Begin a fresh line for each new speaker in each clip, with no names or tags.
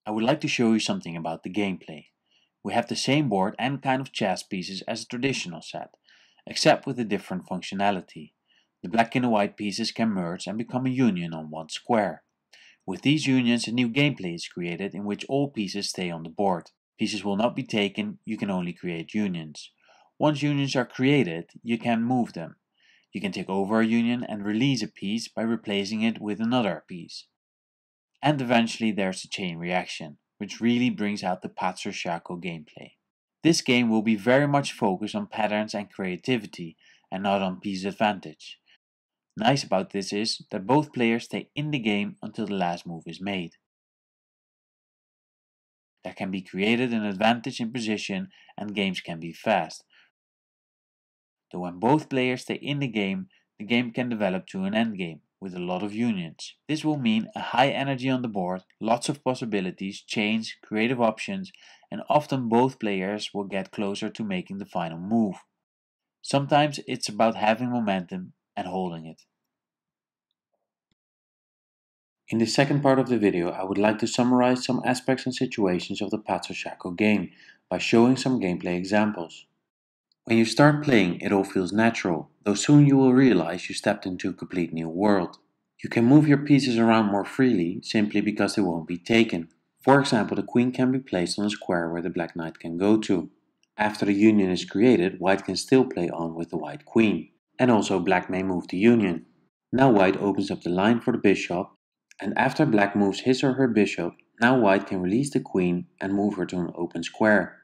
I would like to show you something about the gameplay. We have the same board and kind of chess pieces as a traditional set, except with a different functionality. The black and the white pieces can merge and become a union on one square. With these unions, a new gameplay is created in which all pieces stay on the board. Pieces will not be taken, you can only create unions. Once unions are created, you can move them. You can take over a union and release a piece by replacing it with another piece. And eventually there's a chain reaction, which really brings out the Paco Ŝako gameplay. This game will be very much focused on patterns and creativity, and not on piece advantage. Nice about this is that both players stay in the game until the last move is made. There can be created an advantage in position and games can be fast. Though when both players stay in the game can develop to an endgame with a lot of unions. This will mean a high energy on the board, lots of possibilities, chains, creative options, and often both players will get closer to making the final move. Sometimes it's about having momentum and holding it. In the second part of the video, I would like to summarize some aspects and situations of the Paco Ŝako game by showing some gameplay examples. When you start playing, it all feels natural, though soon you will realize you stepped into a complete new world. You can move your pieces around more freely, simply because they won't be taken. For example, the queen can be placed on a square where the black knight can go to. After the union is created, white can still play on with the white queen, and also black may move the union. Now white opens up the line for the bishop, and after black moves his or her bishop, now white can release the queen and move her to an open square.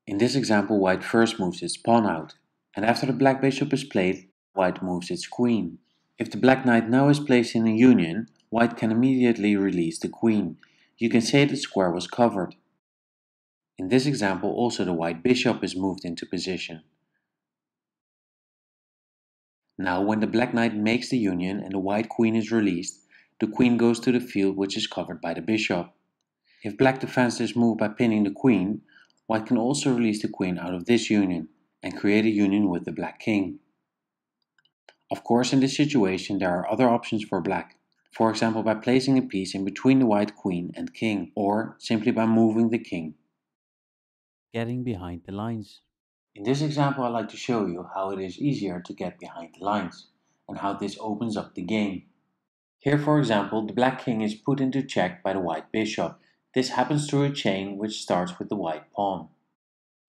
In this example, white first moves its pawn out, and after the black bishop is played, white moves its queen. If the black knight now is placed in a union, white can immediately release the queen. You can say the square was covered. In this example, also the white bishop is moved into position. Now, when the black knight makes the union and the white queen is released, the queen goes to the field which is covered by the bishop. If black defends this move by pinning the queen, white can also release the queen out of this union and create a union with the black king. Of course, in this situation there are other options for black, for example by placing a piece in between the white queen and king, or simply by moving the king.
Getting behind the lines.
In this example I like to show you how it is easier to get behind the lines, and how this opens up the game. Here for example the black king is put into check by the white bishop. This happens through a chain which starts with the white pawn.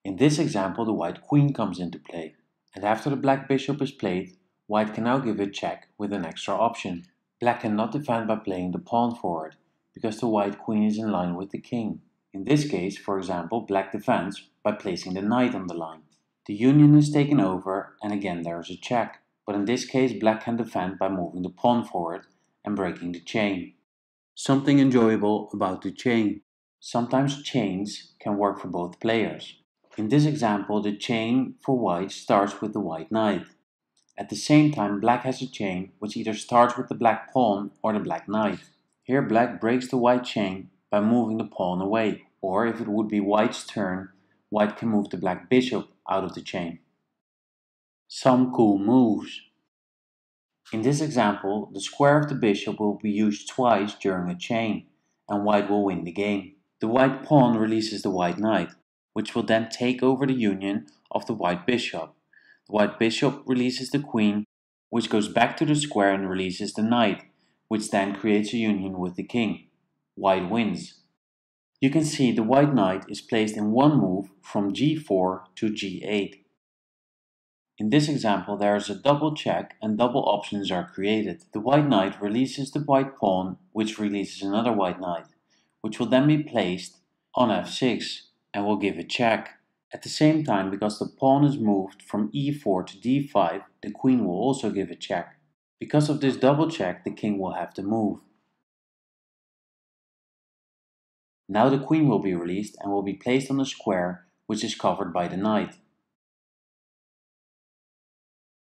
In this example the white queen comes into play, and after the black bishop is played, white can now give a check with an extra option. Black cannot defend by playing the pawn forward, because the white queen is in line with the king. In this case, for example, black defends by placing the knight on the line. The union is taken over and again there is a check, but in this case black can defend by moving the pawn forward and breaking the chain. Something enjoyable about the chain. Sometimes chains can work for both players. In this example, the chain for white starts with the white knight. At the same time, black has a chain which either starts with the black pawn or the black knight. Here black breaks the white chain by moving the pawn away, or if it would be white's turn, white can move the black bishop out of the chain. Some cool moves. In this example, the square of the bishop will be used twice during a chain, and white will win the game. The white pawn releases the white knight, which will then take over the union of the white bishop. The white bishop releases the queen, which goes back to the square and releases the knight, which then creates a union with the king. White wins. You can see the white knight is placed in one move from g4 to g8. In this example there is a double check and double options are created. The white knight releases the white pawn, which releases another white knight, which will then be placed on f6 and will give a check. At the same time, because the pawn is moved from e4 to d5, the queen will also give a check. Because of this double check, the king will have to move. Now the queen will be released and will be placed on a square which is covered by the knight.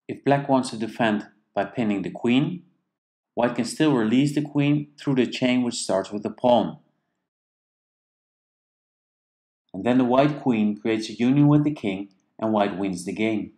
If black wants to defend by pinning the queen, white can still release the queen through the chain which starts with the pawn. And then the white queen creates a union with the king and white wins the game.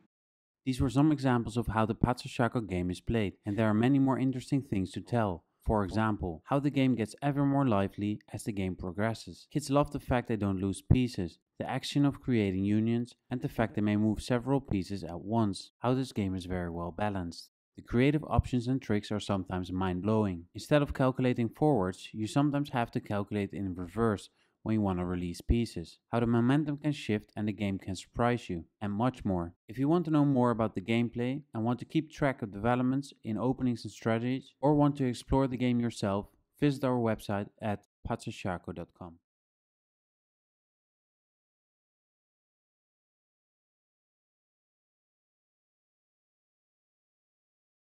These were some examples of how the Paco Ŝako game is played, and there are many more interesting things to tell. For example, how the game gets ever more lively as the game progresses. Kids love the fact they don't lose pieces, the action of creating unions, and the fact they may move several pieces at once. How this game is very well balanced. The creative options and tricks are sometimes mind-blowing. Instead of calculating forwards, you sometimes have to calculate in reverse when you want to release pieces, how the momentum can shift and the game can surprise you, and much more. If you want to know more about the gameplay and want to keep track of developments in openings and strategies, or want to explore the game yourself, visit our website at pacoŝako.com.